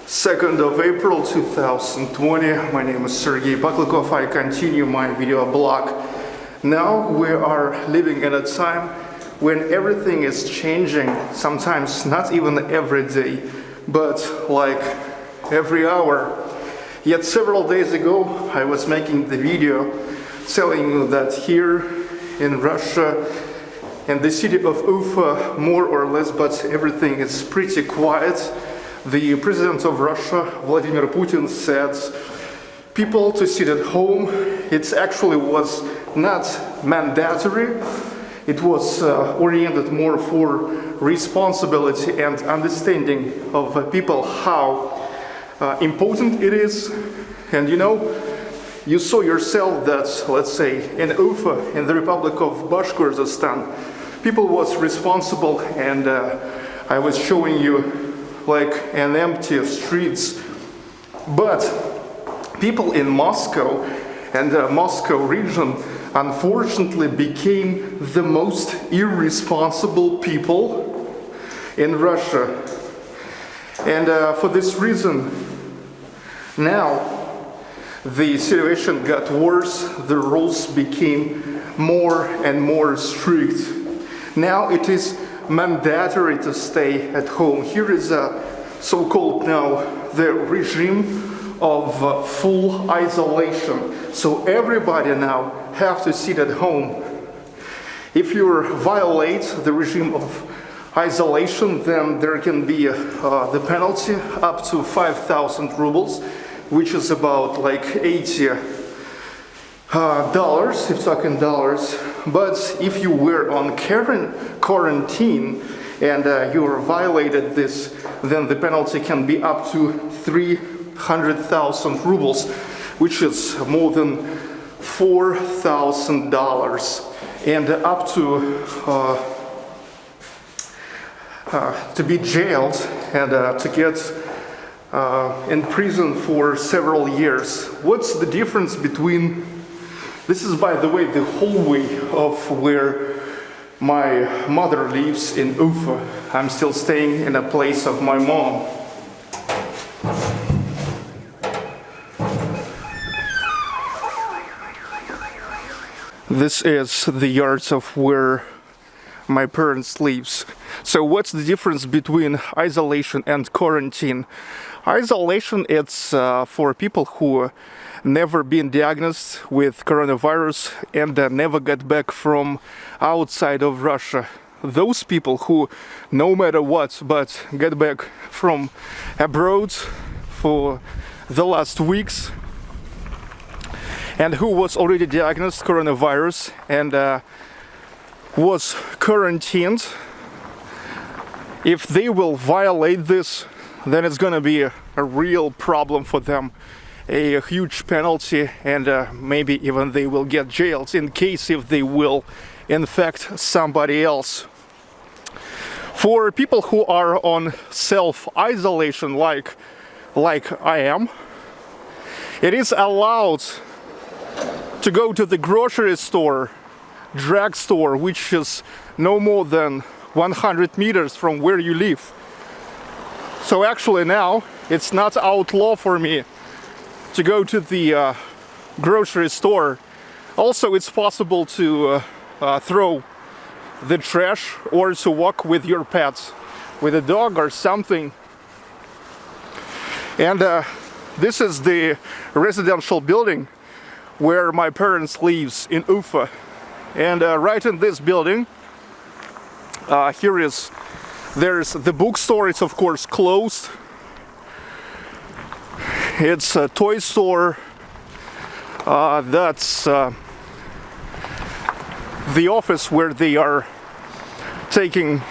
2nd of April 2020. My name is Sergey Baklikov. I continue my video blog. Now we are living in a time when everything is changing, sometimes not even every day, but like every hour. Yet several days ago I was making the video telling you that here in Russia, in the city of Ufa, more or less, but everything is pretty quiet. The president of Russia, Vladimir Putin, said people to sit at home. It actually was not mandatory. It was oriented more for responsibility and understanding of people how important it is. And you saw yourself that, let's say, in Ufa, in the Republic of Bashkortostan, people was responsible, and I was showing you like an empty streets. But people in Moscow and the Moscow region unfortunately became the most irresponsible people in Russia. And for this reason, now the situation got worse, the rules became more and more strict. Now it is mandatory to stay at home. Here is a so-called now the regime of full isolation. So everybody now have to sit at home. If you violate the regime of isolation, then there can be the penalty up to 5,000 rubles, which is about like $80, if talking dollars. But if you were on quarantine and you violated this, then the penalty can be up to 300,000 rubles, which is more than $4,000, and up to be jailed and to get in prison for several years. What's the difference between? This is, by the way, the hallway of where my mother lives in Ufa. I'm still staying in a place of my mom. This is the yards of where my parents lives. So what's the difference between isolation and quarantine? Isolation, it's for people who never been diagnosed with coronavirus and never got back from outside of Russia. Those people who, no matter what, but get back from abroad for the last weeks and who was already diagnosed coronavirus and was quarantined, if they will violate this, then it's gonna be a real problem for them, a huge penalty, and maybe even they will get jailed in case if they will infect somebody else. For people who are on self-isolation like I am, it is allowed to go to the grocery store, drugstore, which is no more than 100 meters from where you live. So actually now it's not outlaw for me to go to the grocery store. Also, it's possible to throw the trash or to walk with your pets, with a dog or something. And this is the residential building where my parents lives in Ufa. And right in this building, there's the bookstore. It's of course closed. It's a toy store. That's the office where they are taking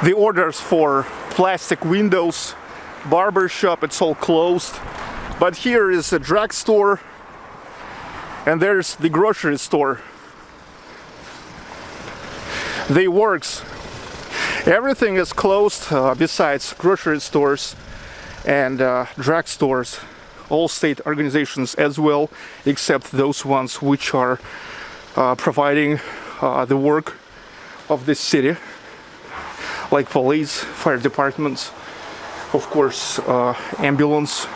the orders for plastic windows. Barber shop, it's all closed. But here is a drugstore, and there's the grocery store. They works. Everything is closed besides grocery stores and drugstores, all state organizations as well, except those ones which are providing the work of this city, like police, fire departments, of course, ambulance.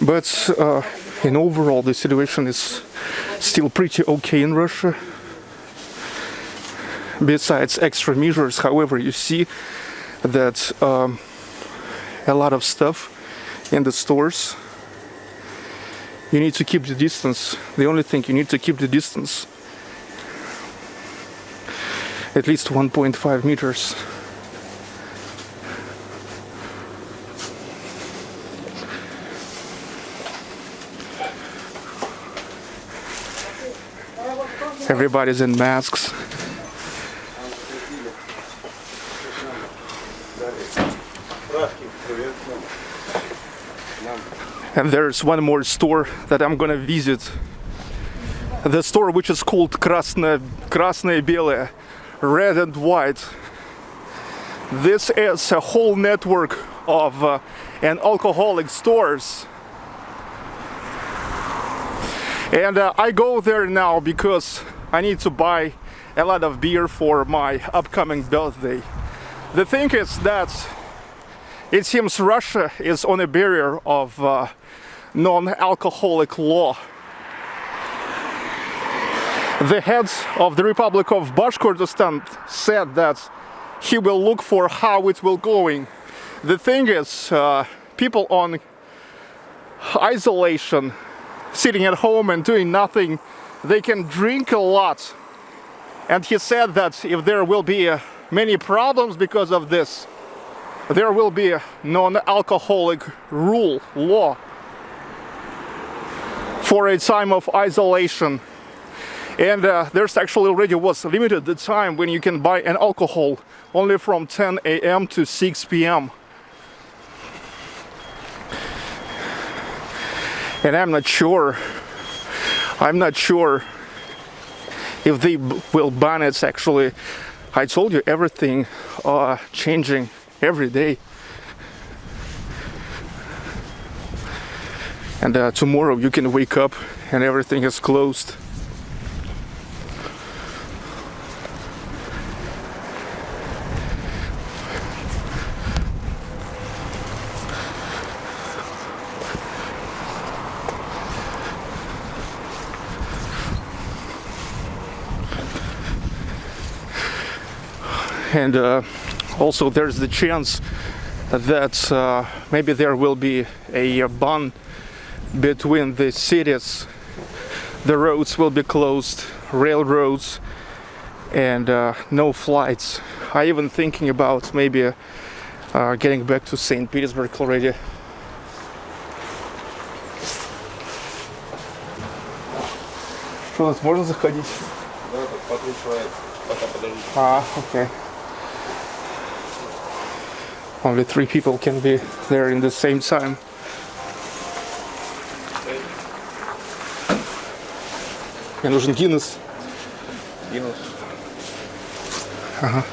But in overall, the situation is still pretty okay in Russia. Besides extra measures, however, you see that a lot of stuff in the stores, you need to keep the distance. The only thing, you need to keep the distance at least 1.5 meters. Everybody's in masks. And there's one more store that I'm gonna visit. The store which is called Красное Белое, red and white. This is a whole network of an alcoholic stores. And I go there now because I need to buy a lot of beer for my upcoming birthday. The thing is that it seems Russia is on a barrier of non-alcoholic law. The head of the Republic of Bashkortostan said that he will look for how it will going. The thing is, people on isolation, sitting at home and doing nothing, they can drink a lot. And he said that if there will be many problems because of this, there will be a non-alcoholic law for a time of isolation. And there's actually already was limited the time when you can buy an alcohol, only from 10 a.m. to 6 p.m. And I'm not sure if they will ban it. Actually, I told you everything changing every day. And tomorrow you can wake up and everything is closed. And also there's the chance that maybe there will be a ban between the cities. The roads will be closed, railroads, and no flights. I even thinking about maybe getting back to St. Petersburg already. Что, у нас можно заходить? Да, так подключает, пока подожди. Okay. Only 3 people can be there in the same time. Мне нужен Гиннес. Гиннес. Ага.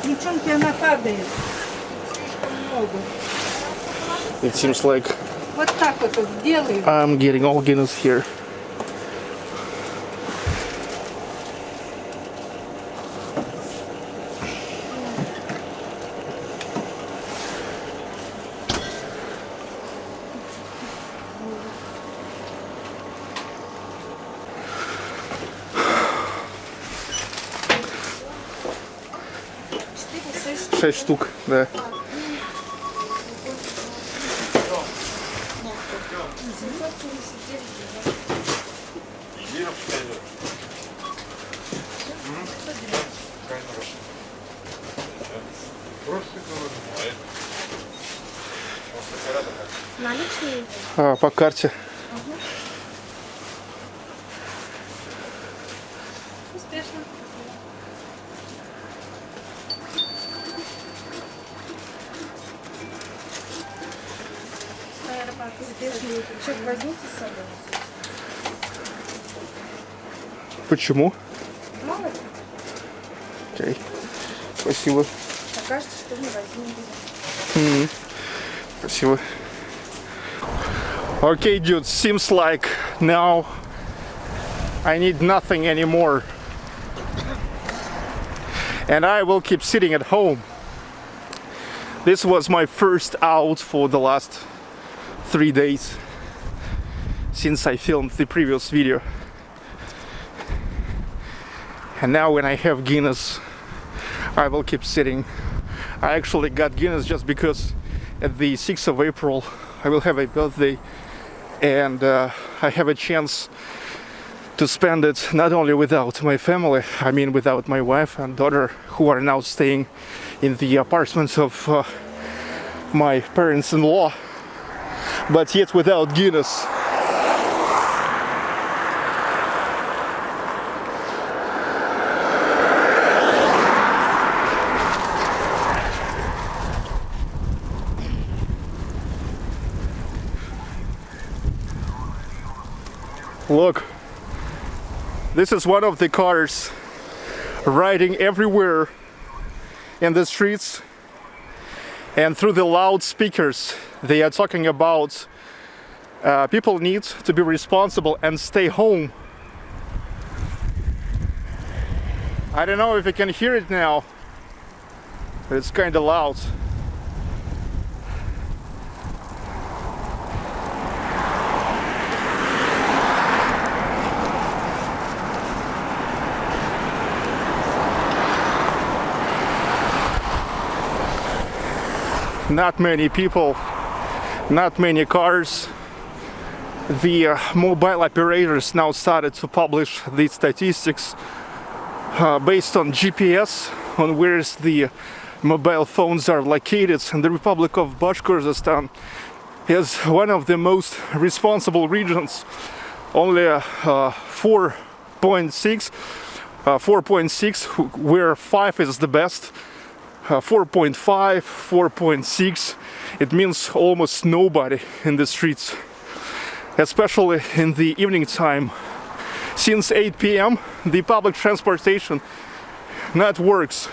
Девчонки, она падает. Слишком много. It seems like Вот так вот сделаем. I'm getting all Guinness here. Шесть штук, да. Наличные? По карте. Успешно. Чек возьмите с собой. Почему? Мало ли. Окей. Спасибо. Окажется, что в магазине будет. Спасибо. Okay, dude, seems like now I need nothing anymore. And I will keep sitting at home. This was my first out for the last 3 days since I filmed the previous video. And now when I have Guinness, I will keep sitting. I actually got Guinness just because at the 6th of April I will have a birthday, and I have a chance to spend it not only without my family, I mean without my wife and daughter, who are now staying in the apartments of my parents-in-law, but yet without Guinness. Look, this is one of the cars riding everywhere in the streets, and through the loudspeakers they are talking about people need to be responsible and stay home. I don't know if you can hear it now, but it's kind of loud. Not many people, not many cars. The mobile operators now started to publish the statistics based on GPS on where the mobile phones are located. And the Republic of Bashkortostan is one of the most responsible regions. Only 4.6, where 5 is the best. 4.5, 4.6, it means almost nobody in the streets, especially in the evening time. Since 8 p.m. the public transportation not works,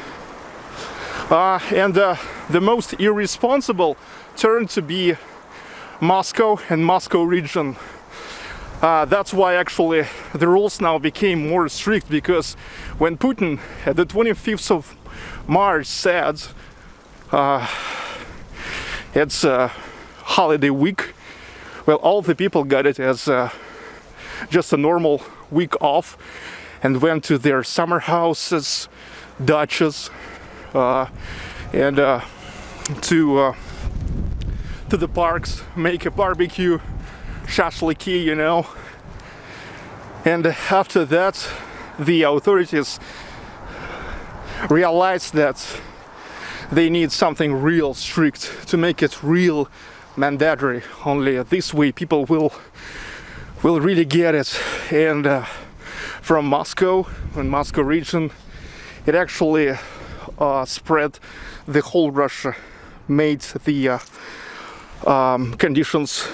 and the most irresponsible turned to be Moscow and Moscow region. That's why actually the rules now became more strict, because when Putin at the 25th of March said it's a holiday week, well, all the people got it as just a normal week off and went to their summer houses, daches, and to the parks, make a barbecue, shashliki, you know. And after that, the authorities realized that they need something real strict to make it real mandatory. Only this way people will really get it. And from Moscow and Moscow region, it actually spread the whole Russia, made the conditions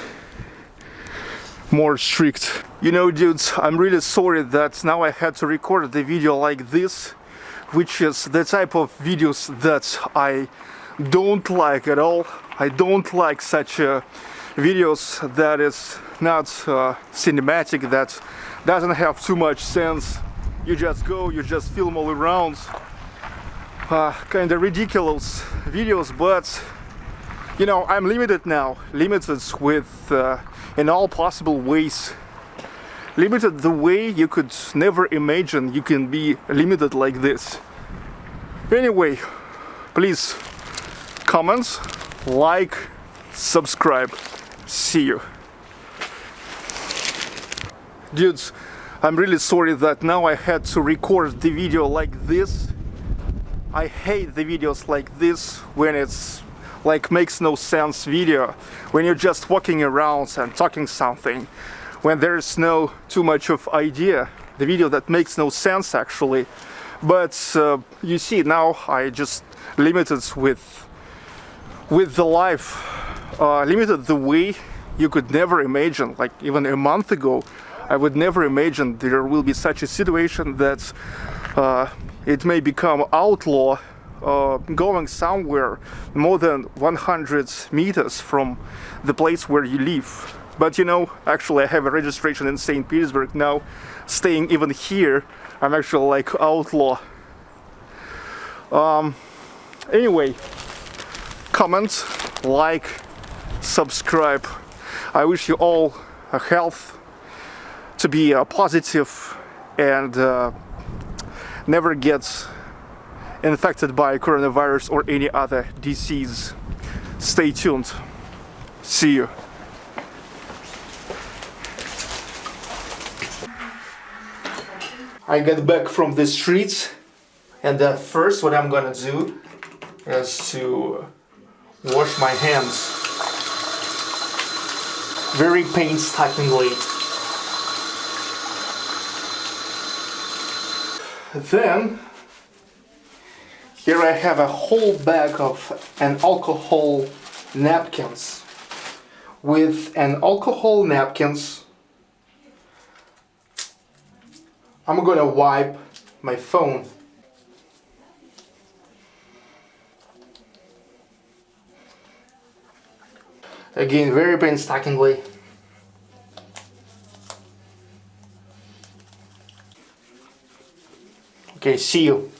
more strict. You know, dudes, I'm really sorry that now I had to record the video like this, which is the type of videos that I don't like at all. I don't like such videos that is not cinematic, that doesn't have too much sense. You just go, you just film all around. Kind of ridiculous videos, but you know, I'm limited now, limited with in all possible ways. Limited the way you could never imagine you can be limited like this. Anyway, please comment, like, subscribe. See you. Dudes, I'm really sorry that now I had to record the video like this. I hate the videos like this when it's like makes no sense video, when you're just walking around and talking something, when there's no too much of idea, the video that makes no sense actually. But you see, now I just limited with the life, limited the way you could never imagine. Like even a month ago I would never imagine there will be such a situation that it may become outlaw going somewhere more than 100 meters from the place where you live. But you know, actually I have a registration in St. Petersburg now. Staying even here, I'm actually like outlaw. Anyway, comment, like, subscribe. I wish you all health, to be positive and never get infected by coronavirus or any other disease. Stay tuned. See you. I get back from the streets, and first what I'm gonna do is to wash my hands very painstakingly. Then here I have a whole bag of alcohol napkins. With alcohol napkins, I'm gonna wipe my phone. Again, very painstakingly. Okay, see you.